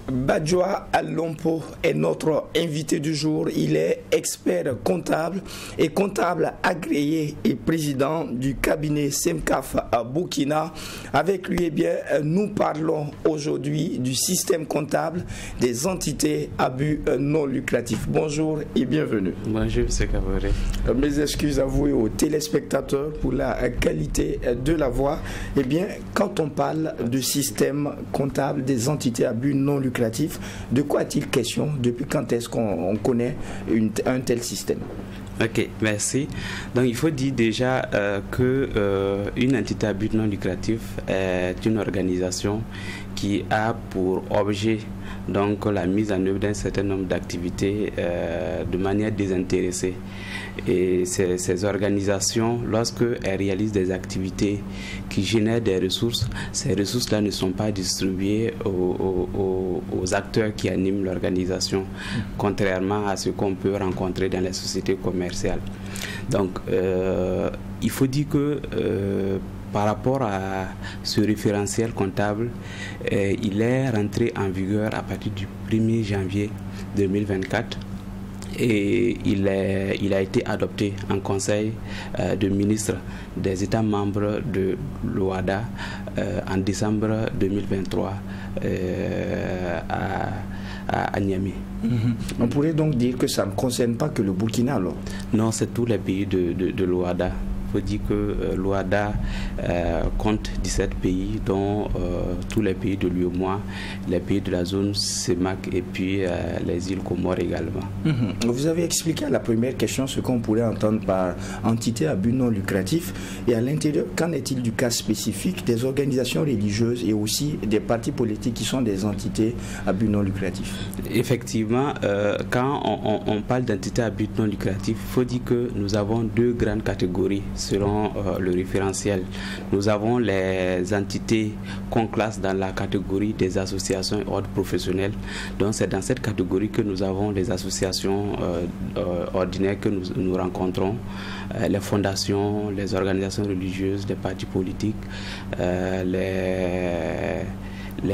Badjoa Alompo est notre invité du jour. Il est expert comptable et comptable agréé et président du cabinet SEMCAF à Burkina. Avec lui, nous parlons aujourd'hui du système comptable des entités à but non lucratif. Bonjour et bienvenue. Bonjour, M. Kaboré. Mes excuses à vous et aux téléspectateurs pour la qualité de la voix. Quand on parle de système comptable des entités à but non lucratif, de quoi est-il question? Depuis quand est-ce qu'on connaît un tel système? Ok, merci. Donc il faut dire déjà qu'une entité à but non lucratif est une organisation qui a pour objet donc la mise en œuvre d'un certain nombre d'activités de manière désintéressée. Et ces organisations, lorsqu'elles réalisent des activités qui génèrent des ressources, ces ressources-là ne sont pas distribuées aux acteurs qui animent l'organisation, contrairement à ce qu'on peut rencontrer dans les sociétés commerciales. Donc, il faut dire que par rapport à ce référentiel comptable, il est rentré en vigueur à partir du 1er janvier 2024 et il a été adopté en Conseil de ministres des États membres de l'OHADA en décembre 2023 à Niamey. On pourrait donc dire que ça ne concerne pas que le Burkina alors? Non, c'est tous les pays de l'OHADA. Il faut dire que l'OHADA compte 17 pays, dont tous les pays de l'UEMOA, les pays de la zone CEMAC et puis les îles Comores également. Vous avez expliqué à la première question ce qu'on pourrait entendre par entité à but non lucratif. Et à l'intérieur, qu'en est-il du cas spécifique des organisations religieuses et aussi des partis politiques qui sont des entités à but non lucratif? Effectivement, quand on parle d'entité à but non lucratif, il faut dire que nous avons deux grandes catégories selon le référentiel. Nous avons les entités qu'on classe dans la catégorie des associations et ordres professionnels. Donc c'est dans cette catégorie que nous avons les associations ordinaires que nous rencontrons, les fondations, les organisations religieuses, les partis politiques, les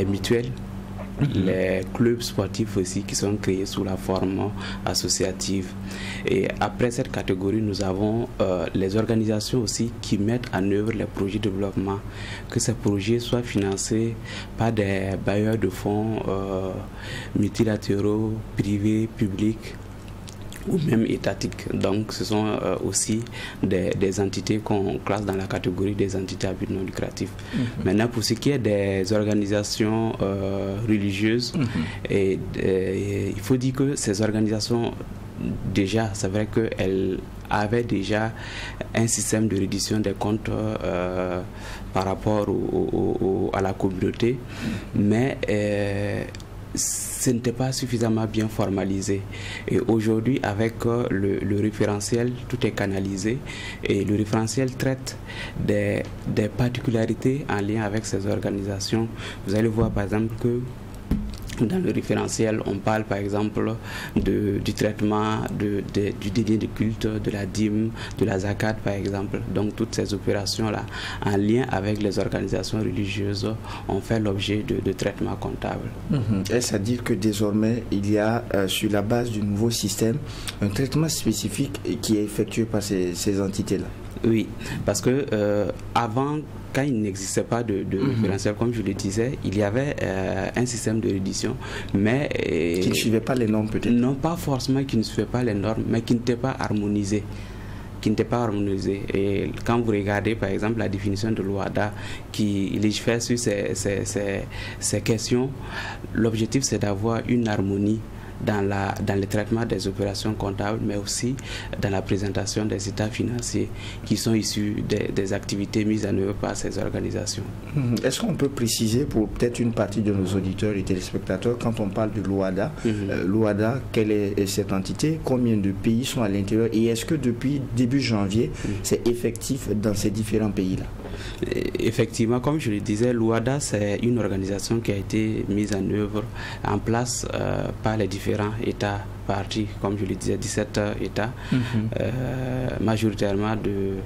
mutuelles, les clubs sportifs aussi qui sont créés sous la forme associative. Et après cette catégorie, nous avons les organisations aussi qui mettent en œuvre les projets de développement, que ces projets soient financés par des bailleurs de fonds multilatéraux, privés, publics ou même étatiques. Donc ce sont aussi des entités qu'on classe dans la catégorie des entités à but non lucratif. Maintenant, pour ce qui est des organisations religieuses, il faut dire que ces organisations, déjà, c'est vrai qu'elles avaient déjà un système de reddition des comptes par rapport à la communauté, mais ce n'était pas suffisamment bien formalisé. Et aujourd'hui, avec le référentiel, tout est canalisé et le référentiel traite des particularités en lien avec ces organisations. Vous allez voir par exemple que dans le référentiel, on parle par exemple du traitement du dédé de culte, de la dîme, de la zakat par exemple. Donc toutes ces opérations-là, en lien avec les organisations religieuses, ont fait l'objet de traitements comptables. Est-ce à dire que désormais, il y a sur la base du nouveau système un traitement spécifique qui est effectué par ces entités-là? Oui, parce que avant, quand il n'existait pas de référentiel, comme je le disais, il y avait un système de reddition, mais qui ne suivait pas les normes peut-être? Non, pas forcément qui ne suivait pas les normes, mais qui n'était pas harmonisé. Et quand vous regardez par exemple la définition de l'OHADA qui légifère sur ces questions, l'objectif c'est d'avoir une harmonie dans le traitement des opérations comptables, mais aussi dans la présentation des états financiers qui sont issus des activités mises en œuvre par ces organisations. Est-ce qu'on peut préciser pour peut-être une partie de nos auditeurs et téléspectateurs, quand on parle de l'OHADA, l'OHADA, quelle est cette entité, combien de pays sont à l'intérieur et est-ce que depuis début janvier, c'est effectif dans ces différents pays-là? Effectivement, comme je le disais, l'OHADA, c'est une organisation qui a été mise en œuvre, en place par les différents États partis, comme je le disais, 17 États, majoritairement de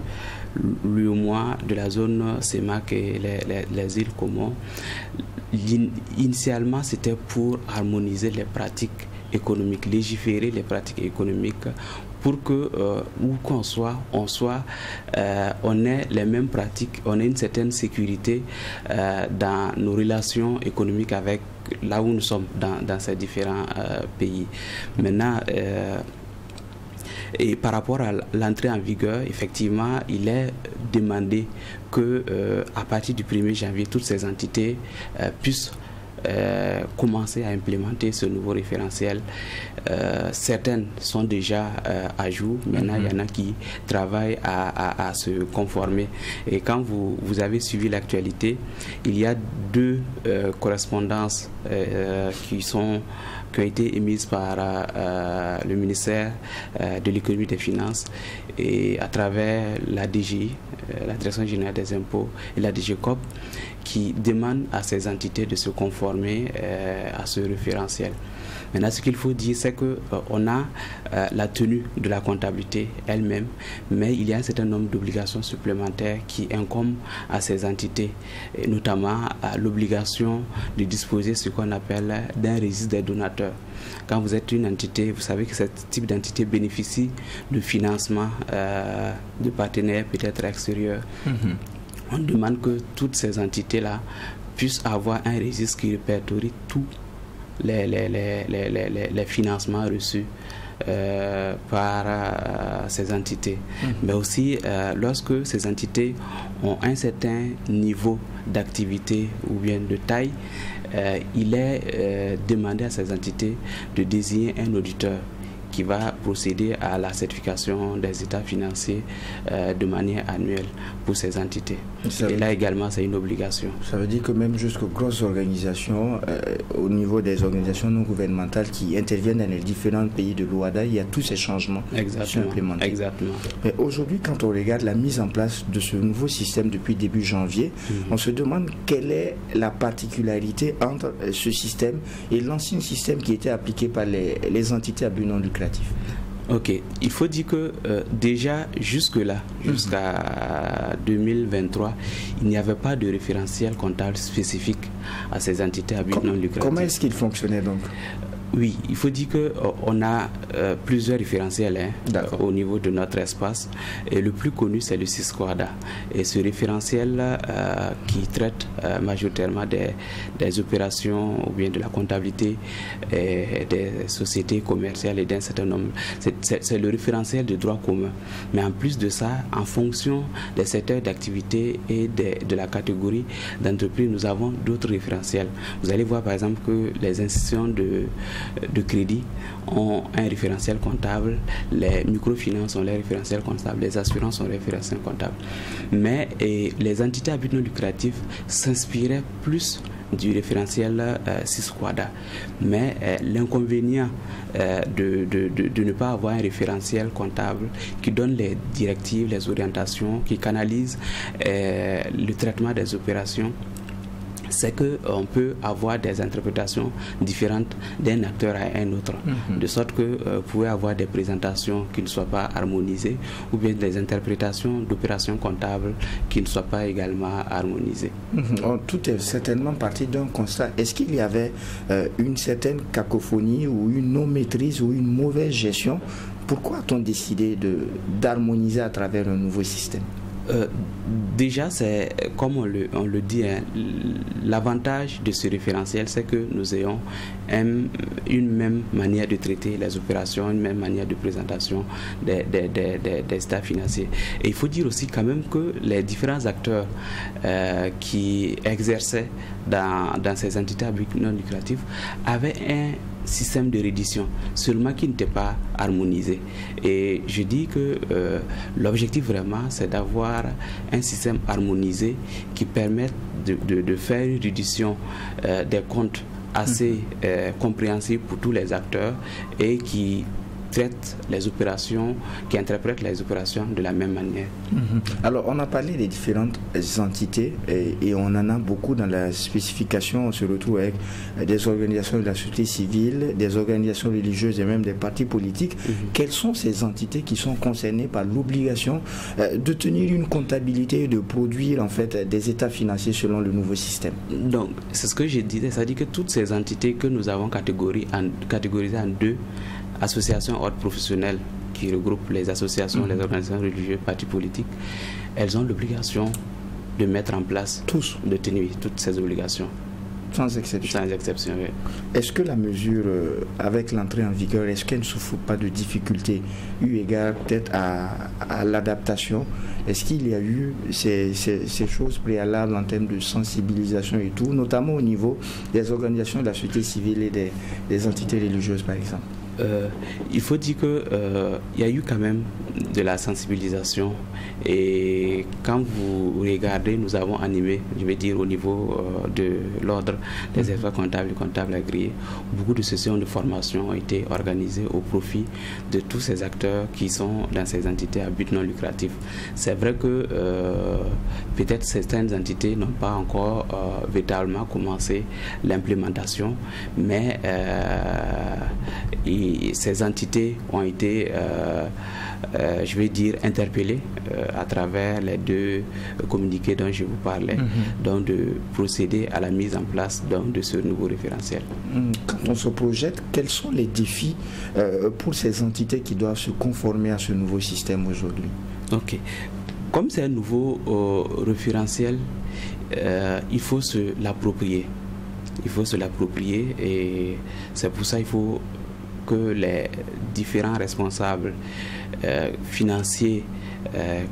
l'UEMOA, de la zone CEMAC et les îles Comores. initialement, c'était pour harmoniser les pratiques économiques, légiférer les pratiques économiques pour que où qu'on soit, on ait les mêmes pratiques, on ait une certaine sécurité dans nos relations économiques avec là où nous sommes dans ces différents pays. Maintenant, et par rapport à l'entrée en vigueur, effectivement, il est demandé que à partir du 1er janvier, toutes ces entités puissent commencer à implémenter ce nouveau référentiel. Certaines sont déjà à jour. Maintenant, il y en a qui travaillent à se conformer. Et quand vous avez suivi l'actualité, il y a 2 correspondances qui ont été émises par le ministère de l'économie et des finances et à travers la DGI, la Direction générale des impôts et la DGCOP, qui demandent à ces entités de se conformer à ce référentiel. Maintenant, ce qu'il faut dire, c'est qu'on a la tenue de la comptabilité elle-même, mais il y a un certain nombre d'obligations supplémentaires qui incombent à ces entités, et notamment l'obligation de disposer de ce qu'on appelle d'un registre des donateurs. Quand vous êtes une entité, vous savez que ce type d'entité bénéficie de financement de partenaires peut-être extérieurs. On demande que toutes ces entités-là puissent avoir un registre qui répertorie tous les financements reçus par ces entités. Mais aussi, lorsque ces entités ont un certain niveau d'activité ou bien de taille, il est demandé à ces entités de désigner un auditeur qui va procéder à la certification des états financiers de manière annuelle pour ces entités. Et là également, c'est une obligation. Ça veut dire que même jusqu'aux grosses organisations, au niveau des organisations non gouvernementales qui interviennent dans les différents pays de l'OHADA, il y a tous ces changements qui sont implémentés. Exactement. Mais aujourd'hui, quand on regarde la mise en place de ce nouveau système depuis début janvier, on se demande quelle est la particularité entre ce système et l'ancien système qui était appliqué par les entités à but non lucratif. Ok, il faut dire que déjà jusque-là, jusqu'à 2023, il n'y avait pas de référentiel comptable spécifique à ces entités à but non lucratif. Comment est-ce qu'il fonctionnait donc? Oui, il faut dire qu'on a plusieurs référentiels au niveau de notre espace. Et le plus connu, c'est le SISQUADA. Et ce référentiel qui traite majoritairement des opérations ou bien de la comptabilité des sociétés commerciales et d'un certain nombre. C'est le référentiel de droit commun. Mais en plus de ça, en fonction des secteurs d'activité et de la catégorie d'entreprise, nous avons d'autres référentiels. Vous allez voir par exemple que les institutions de crédit ont un référentiel comptable, les microfinances ont les référentiels comptables, les assurances ont les référentiels comptables. Mais les entités à but non lucratif s'inspiraient plus du référentiel SISQUADA. Mais l'inconvénient de ne pas avoir un référentiel comptable qui donne les directives, les orientations, qui canalise le traitement des opérations, c'est qu'on peut avoir des interprétations différentes d'un acteur à un autre. De sorte que vous pouvez avoir des présentations qui ne soient pas harmonisées ou bien des interprétations d'opérations comptables qui ne soient pas également harmonisées. Tout est certainement parti d'un constat. Est-ce qu'il y avait une certaine cacophonie ou une non-maîtrise ou une mauvaise gestion? Pourquoi a-t-on décidé d'harmoniser à travers un nouveau système? Déjà, c'est comme on le dit, l'avantage de ce référentiel, c'est que nous ayons une même manière de traiter les opérations, une même manière de présentation des états financiers. Et il faut dire aussi quand même que les différents acteurs qui exerçaient dans ces entités à but non lucratif avaient un système de reddition, seulement qui n'était pas harmonisé. Et je dis que l'objectif vraiment, c'est d'avoir un système harmonisé qui permette de faire une reddition des comptes assez compréhensible pour tous les acteurs et qui traitent les opérations, qui interprètent les opérations de la même manière. Alors, on a parlé des différentes entités et on en a beaucoup dans la spécification. On se retrouve avec des organisations de la société civile, des organisations religieuses et même des partis politiques. Quelles sont ces entités qui sont concernées par l'obligation de tenir une comptabilité et de produire en fait des états financiers selon le nouveau système? Donc, c'est ce que je disais, c'est-à-dire que toutes ces entités que nous avons catégorisées en deux associations ordres professionnels qui regroupent les associations, les organisations religieuses, partis politiques, elles ont l'obligation de mettre en place, de tenir toutes ces obligations. Sans exception. Sans exception, oui. Est-ce que la mesure, avec l'entrée en vigueur, est-ce qu'elle ne souffre pas de difficultés, eu égard peut-être à l'adaptation? Est-ce qu'il y a eu ces choses préalables en termes de sensibilisation et tout, notamment au niveau des organisations de la société civile et des entités religieuses, par exemple? Il faut dire qu'il y a eu quand même de la sensibilisation, et quand vous regardez, nous avons animé, je vais dire au niveau de l'ordre des experts comptables et comptables agréés, beaucoup de sessions de formation ont été organisées au profit de tous ces acteurs qui sont dans ces entités à but non lucratif. C'est vrai que peut-être certaines entités n'ont pas encore véritablement commencé l'implémentation, mais ces entités ont été, je vais dire, interpellées à travers les deux communiqués dont je vous parlais, donc de procéder à la mise en place de ce nouveau référentiel. Quand on se projette, quels sont les défis pour ces entités qui doivent se conformer à ce nouveau système aujourd'hui? Ok. Comme c'est un nouveau référentiel, il faut se l'approprier. Il faut se l'approprier, et c'est pour ça qu'il faut que les différents responsables financiers,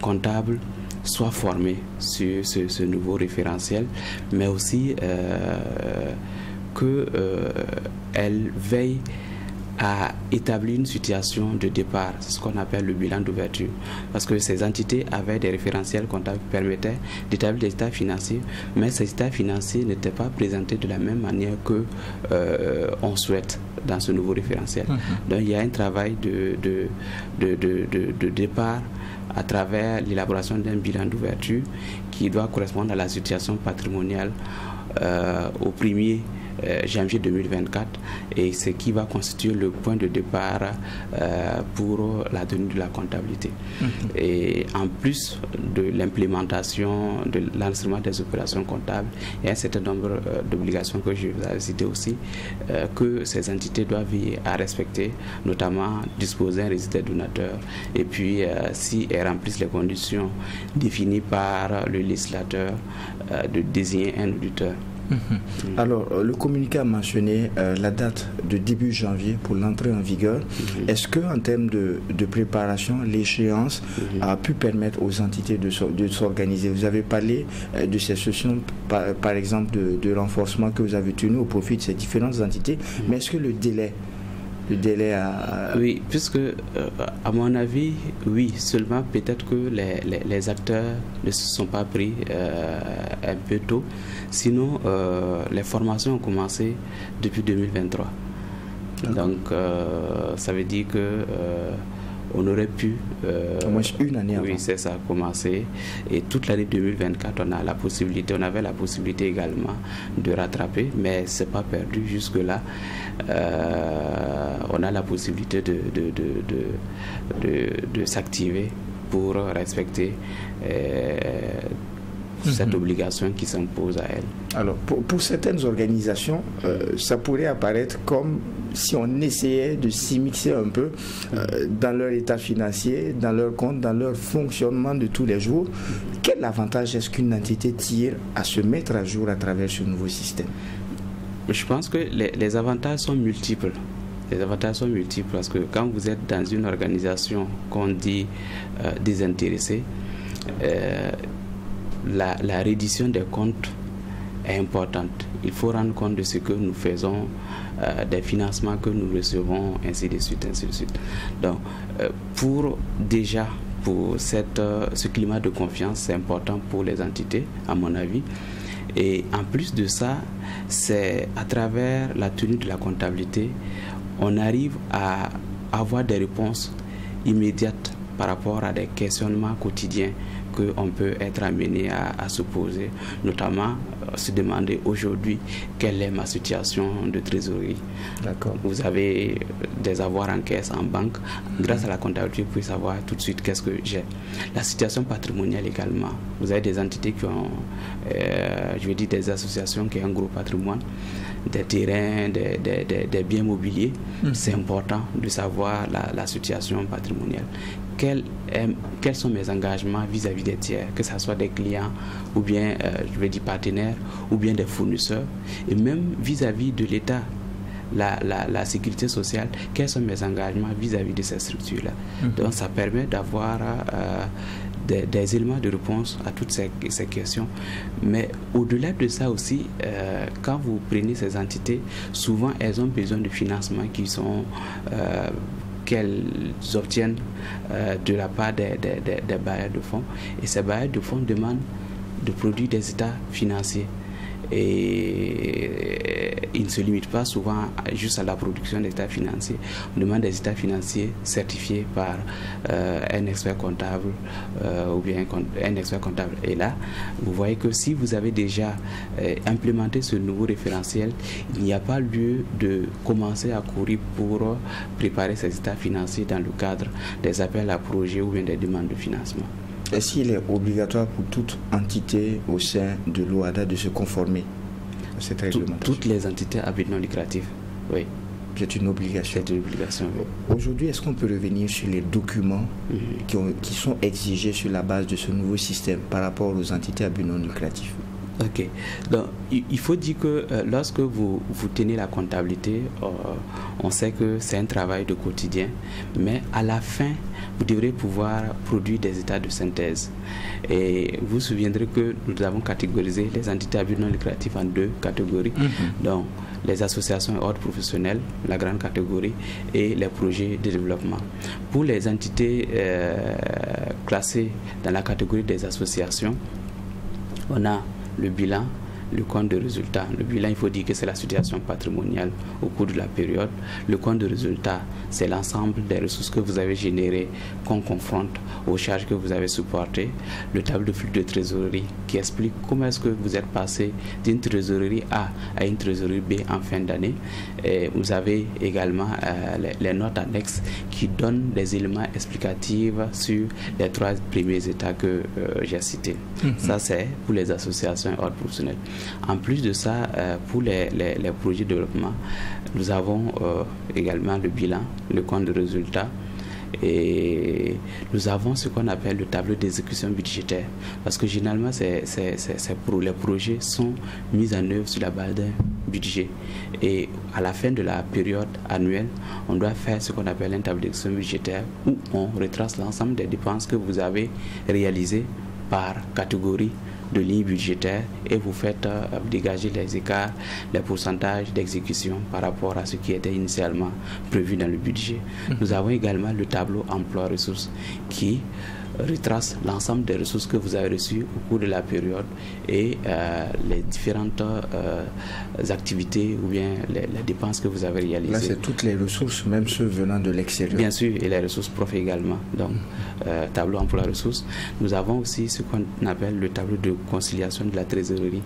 comptables soient formés sur ce nouveau référentiel, mais aussi qu'elles veillent à établir une situation de départ, c'est ce qu'on appelle le bilan d'ouverture, parce que ces entités avaient des référentiels comptables qui permettaient d'établir des états financiers, mais ces états financiers n'étaient pas présentés de la même manière que on souhaite dans ce nouveau référentiel. Donc il y a un travail de départ à travers l'élaboration d'un bilan d'ouverture qui doit correspondre à la situation patrimoniale au 1er janvier 2024, et ce qui va constituer le point de départ pour la tenue de la comptabilité. Et en plus de l'implémentation, de l'enregistrement des opérations comptables, il y a un certain nombre d'obligations que je vous ai citées aussi, que ces entités doivent veiller à respecter, notamment disposer un registre des donateurs, et puis si elles remplissent les conditions définies par le législateur, de désigner un auditeur. Alors, le communiqué a mentionné la date de début janvier pour l'entrée en vigueur. Est-ce qu'en termes de préparation, l'échéance a pu permettre aux entités de s'organiser? Vous avez parlé de ces sessions, par exemple, de renforcement que vous avez tenu au profit de ces différentes entités, mais est-ce que le délai Oui, puisque à mon avis, oui, seulement peut-être que les acteurs ne se sont pas pris un peu tôt. Sinon, les formations ont commencé depuis 2023. Donc, ça veut dire que on aurait pu... au moins une année avant. Oui, c'est ça, commencer. Et toute l'année 2024, on avait la possibilité également de rattraper, mais c'est pas perdu jusque-là. On a la possibilité de s'activer pour respecter cette obligation qui s'impose à elle. Alors, pour certaines organisations, ça pourrait apparaître comme si on essayait de s'immiscer un peu dans leur état financier, dans leur compte, dans leur fonctionnement de tous les jours. Quel avantage est-ce qu'une entité tire à se mettre à jour à travers ce nouveau système? Je pense que les avantages sont multiples. Les avantages sont multiples parce que quand vous êtes dans une organisation qu'on dit désintéressée, la reddition des comptes est importante. Il faut rendre compte de ce que nous faisons, des financements que nous recevons, ainsi de suite, ainsi de suite. Donc, pour ce climat de confiance, c'est important pour les entités, à mon avis. Et en plus de ça, c'est à travers la tenue de la comptabilité, on arrive à avoir des réponses immédiates par rapport à des questionnements quotidiens qu'on peut être amené à se poser, notamment se demander aujourd'hui quelle est ma situation de trésorerie. D'accord. Vous avez des avoirs en caisse, en banque. Grâce à la comptabilité, vous pouvez savoir tout de suite qu'est-ce que j'ai. La situation patrimoniale également. Vous avez des entités qui ont, je vais dire des associations qui ont un gros patrimoine, des terrains, des biens mobiliers. C'est important de savoir la situation patrimoniale. Quels sont mes engagements vis-à-vis des tiers, que ce soit des clients ou bien, je vais dire partenaires, ou bien des fournisseurs, et même vis-à-vis de l'État, la sécurité sociale, quels sont mes engagements vis-à-vis de ces structures-là. Donc ça permet d'avoir des éléments de réponse à toutes ces questions. Mais au-delà de ça aussi, quand vous prenez ces entités, souvent elles ont besoin de financements qui sont qu'elles obtiennent de la part des bailleurs de fonds. Et ces bailleurs de fonds demandent de produire des états financiers. Et ils ne se limitent pas souvent juste à la production d'états financiers. On demande des états financiers certifiés par un expert comptable ou bien un expert comptable. Et là, vous voyez que si vous avez déjà implémenté ce nouveau référentiel, il n'y a pas lieu de commencer à courir pour préparer ces états financiers dans le cadre des appels à projets ou bien des demandes de financement. Est-ce qu'il est obligatoire pour toute entité au sein de l'OHADA de se conformer à cette réglementation? Toutes les entités à but non lucratif, oui. C'est une obligation. C'est une obligation, oui. Aujourd'hui, est-ce qu'on peut revenir sur les documents qui sont exigés sur la base de ce nouveau système par rapport aux entités à but non lucratif? Ok. Donc, il faut dire que lorsque vous tenez la comptabilité, on sait que c'est un travail de quotidien, mais à la fin, vous devrez pouvoir produire des états de synthèse. Et vous vous souviendrez que nous avons catégorisé les entités à but non lucratif en deux catégories. Donc, les associations et ordres professionnels, la grande catégorie, et les projets de développement. Pour les entités classées dans la catégorie des associations, on a le bilan, le compte de résultat. Le bilan, il faut dire que c'est la situation patrimoniale au cours de la période. Le compte de résultat, c'est l'ensemble des ressources que vous avez générées qu'on confronte aux charges que vous avez supportées. Le tableau de flux de trésorerie qui explique comment est-ce que vous êtes passé d'une trésorerie A à une trésorerie B en fin d'année. Et vous avez également les notes annexes qui donnent des éléments explicatifs sur les trois premiers états que j'ai cités. Ça, c'est pour les associations et ordres professionnels. En plus de ça, pour les projets de développement, nous avons également le bilan, le compte de résultat, et nous avons ce qu'on appelle le tableau d'exécution budgétaire, parce que généralement les projets sont mis en œuvre sur la base d'un budget, et à la fin de la période annuelle, on doit faire ce qu'on appelle un tableau d'exécution budgétaire où on retrace l'ensemble des dépenses que vous avez réalisées par catégorie de lignes budgétaires, et vous faites dégager les écarts, les pourcentages d'exécution par rapport à ce qui était initialement prévu dans le budget. Nous avons également le tableau emploi-ressources qui retrace l'ensemble des ressources que vous avez reçues au cours de la période et les différentes activités ou bien les dépenses que vous avez réalisées. Là, c'est toutes les ressources, même ceux venant de l'extérieur. Bien sûr, et les ressources propres également. Donc, tableau emploi-ressources. Nous avons aussi ce qu'on appelle le tableau de conciliation de la trésorerie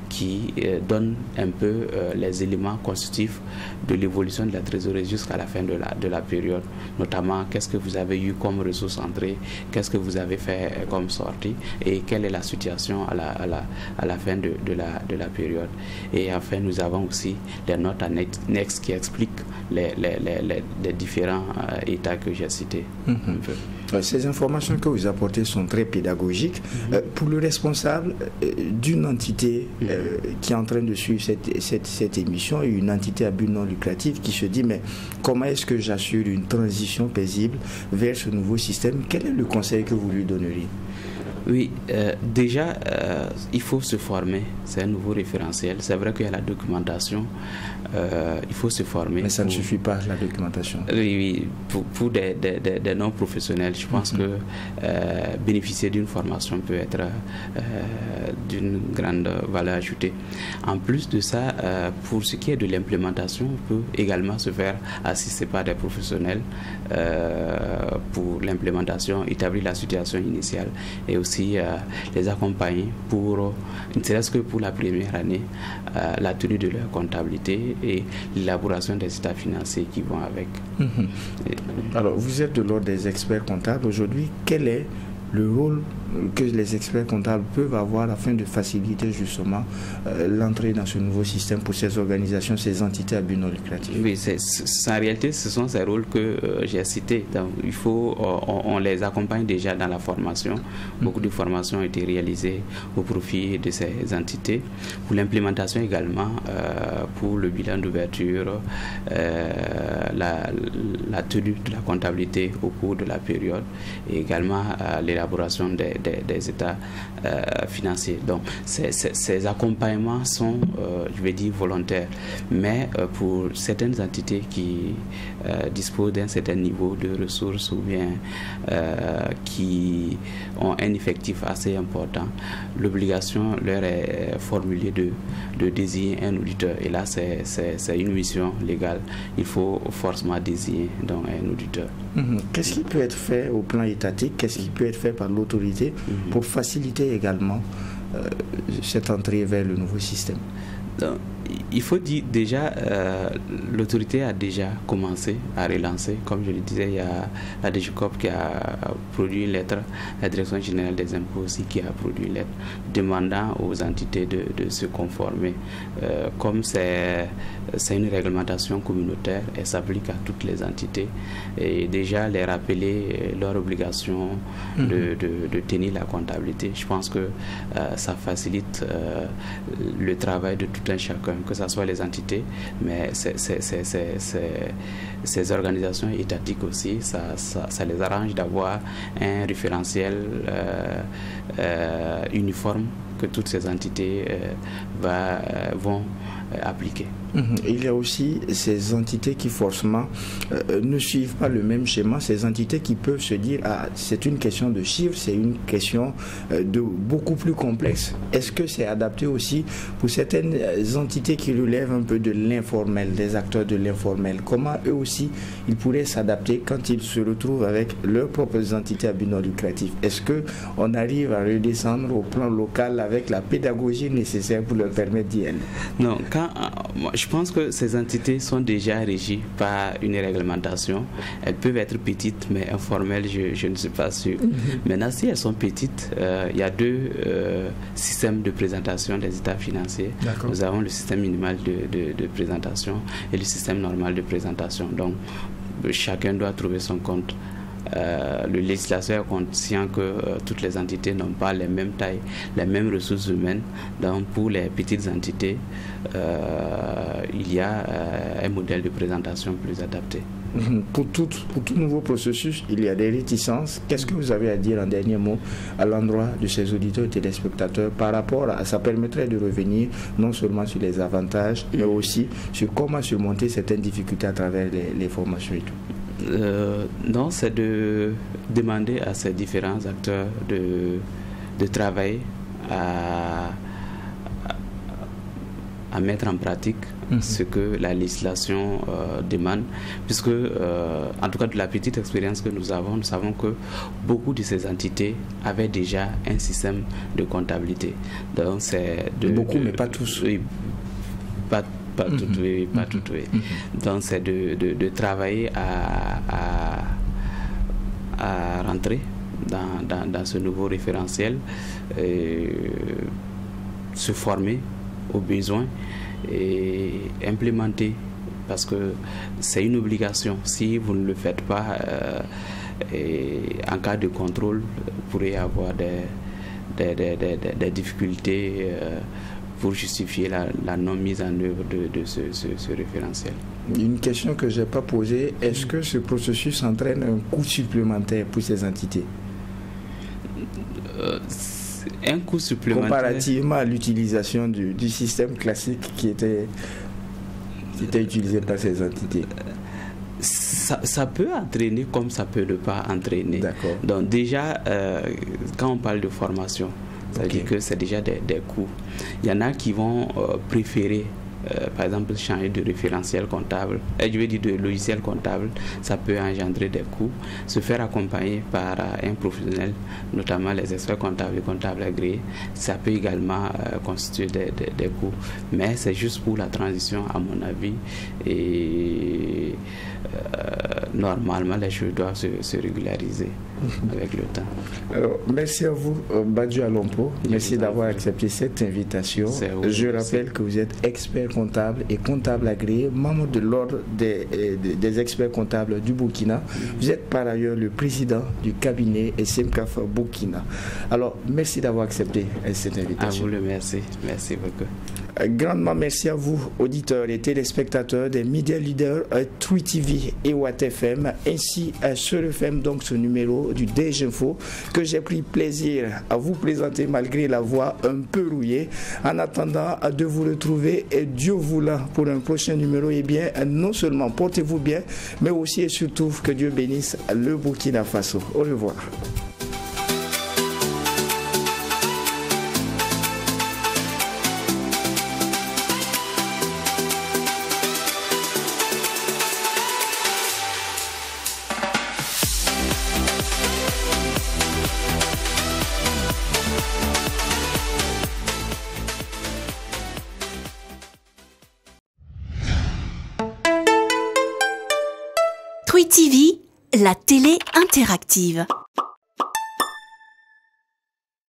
qui donne un peu les éléments constitutifs de l'évolution de la trésorerie jusqu'à la fin de la période. Notamment, qu'est-ce que vous avez eu comme ressources entrées, qu'est-ce que vous avez fait comme sortie et quelle est la situation à la fin de la période. Et enfin, nous avons aussi les notes annexes qui expliquent les différents états que j'ai cités. Ces informations que vous apportez sont très pédagogiques. Pour le responsable d'une entité qui est en train de suivre cette émission, une entité à but non lucratif qui se dit mais comment est-ce que j'assure une transition paisible vers ce nouveau système? Quel est le conseil que vous lui donneriez? Oui, déjà, il faut se former. C'est un nouveau référentiel. C'est vrai qu'il y a la documentation. Il faut se former. Mais ça ne suffit pas, la documentation. Oui, pour des non-professionnels, je pense que bénéficier d'une formation peut être d'une grande valeur ajoutée. En plus de ça, pour ce qui est de l'implémentation, on peut également se faire assister par des professionnels pour l'implémentation, établir la situation initiale et aussi les accompagner pour, ne serait-ce que pour la première année, la tenue de leur comptabilité et l'élaboration des états financiers qui vont avec. Alors, vous êtes de l'ordre des experts comptables. Aujourd'hui, quel est le rôle que les experts comptables peuvent avoir afin de faciliter justement l'entrée dans ce nouveau système pour ces organisations, ces entités à but non lucratif? Oui, en réalité, ce sont ces rôles que j'ai cités. Donc, il faut, on les accompagne déjà dans la formation. Beaucoup de formations ont été réalisées au profit de ces entités. Pour l'implémentation également, pour le bilan d'ouverture, la tenue de la comptabilité au cours de la période et également l'élaboration des états financiers. Donc, ces accompagnements sont, je vais dire, volontaires. Mais pour certaines entités qui disposent d'un certain niveau de ressources ou bien qui ont un effectif assez important, l'obligation leur est formulée de désigner un auditeur. Et là, c'est une mission légale. Il faut forcément désigner donc, un auditeur. Qu'est-ce qui peut être fait au plan étatique? Qu'est-ce qui peut être fait par l'autorité pour faciliter également cette entrée vers le nouveau système? Donc, il faut dire déjà, l'autorité a déjà commencé à relancer. Comme je le disais, il y a la DGCOP qui a produit une lettre, la Direction générale des impôts aussi qui a produit une lettre demandant aux entités de se conformer. Comme c'est une réglementation communautaire, elle s'applique à toutes les entités. Et déjà, les rappeler leur obligation de tenir la comptabilité. Je pense que ça facilite le travail de tout un chacun, que ce soit les entités, mais ces organisations étatiques aussi, ça les arrange d'avoir un référentiel uniforme que toutes ces entités vont appliquer. Il y a aussi ces entités qui forcément ne suivent pas le même schéma, ces entités qui peuvent se dire c'est une question de chiffres, c'est une question de beaucoup plus complexe. Est-ce que c'est adapté aussi pour certaines entités qui relèvent un peu de l'informel, des acteurs de l'informel? Comment eux aussi ils pourraient s'adapter quand ils se retrouvent avec leurs propres entités à but non lucratif? Est-ce qu'on arrive à redescendre au plan local avec la pédagogie nécessaire pour leur permettre d'y aller? Non, je pense que ces entités sont déjà régies par une réglementation. Elles peuvent être petites, mais informelles, je ne suis pas sûr. Maintenant, si elles sont petites, il y a deux systèmes de présentation des états financiers. Nous avons le système minimal de présentation et le système normal de présentation. Donc, chacun doit trouver son compte. Le législateur est conscient que toutes les entités n'ont pas les mêmes tailles, les mêmes ressources humaines. Donc pour les petites entités, il y a un modèle de présentation plus adapté. Pour tout nouveau processus, il y a des réticences. Qu'est-ce que vous avez à dire en dernier mot à l'endroit de ces auditeurs et téléspectateurs par rapport à ça? Permettrait de revenir non seulement sur les avantages, mais aussi sur comment surmonter certaines difficultés à travers les formations et tout. Non, c'est de demander à ces différents acteurs de travailler à mettre en pratique ce que la législation demande, puisque en tout cas de la petite expérience que nous savons que beaucoup de ces entités avaient déjà un système de comptabilité. Donc c'est beaucoup, mais pas tous. Oui, pas tout, oui. Donc c'est de travailler à rentrer dans ce nouveau référentiel, se former aux besoins et implémenter, parce que c'est une obligation. Si vous ne le faites pas, en cas de contrôle, vous pourrez avoir des difficultés pour justifier la non-mise en œuvre de ce référentiel. Une question que je n'ai pas posée, est-ce que ce processus entraîne un coût supplémentaire pour ces entités? un coût supplémentaire. Comparativement à l'utilisation du système classique qui était utilisé par ces entités. Ça peut entraîner comme ça peut ne pas entraîner. D'accord. Donc déjà, quand on parle de formation, ça veut dire que c'est déjà des coûts. Il y en a qui vont préférer, par exemple, changer de référentiel comptable, je veux dire de logiciel comptable, ça peut engendrer des coûts. Se faire accompagner par un professionnel, notamment les experts comptables et comptables agréés, ça peut également constituer des coûts. Mais c'est juste pour la transition, à mon avis, et normalement les choses doivent se régulariser avec le temps. Alors, merci à vous, Badju Alompo. Merci d'avoir accepté cette invitation. Je rappelle que vous êtes expert comptable et comptable agréé, membre de l'ordre des experts comptables du Burkina. Vous êtes par ailleurs le président du cabinet SMCAF Burkina. Alors, merci d'avoir accepté cette invitation. À vous le merci. Merci beaucoup. Grandement merci à vous, auditeurs et téléspectateurs des médias leaders Twi TV et Watt FM, ainsi sur FM, donc ce numéro du DG Info que j'ai pris plaisir à vous présenter malgré la voix un peu rouillée. En attendant de vous retrouver, et Dieu voulant, pour un prochain numéro, et bien non seulement portez-vous bien, mais aussi et surtout que Dieu bénisse le Burkina Faso. Au revoir. Twi TV, la télé interactive.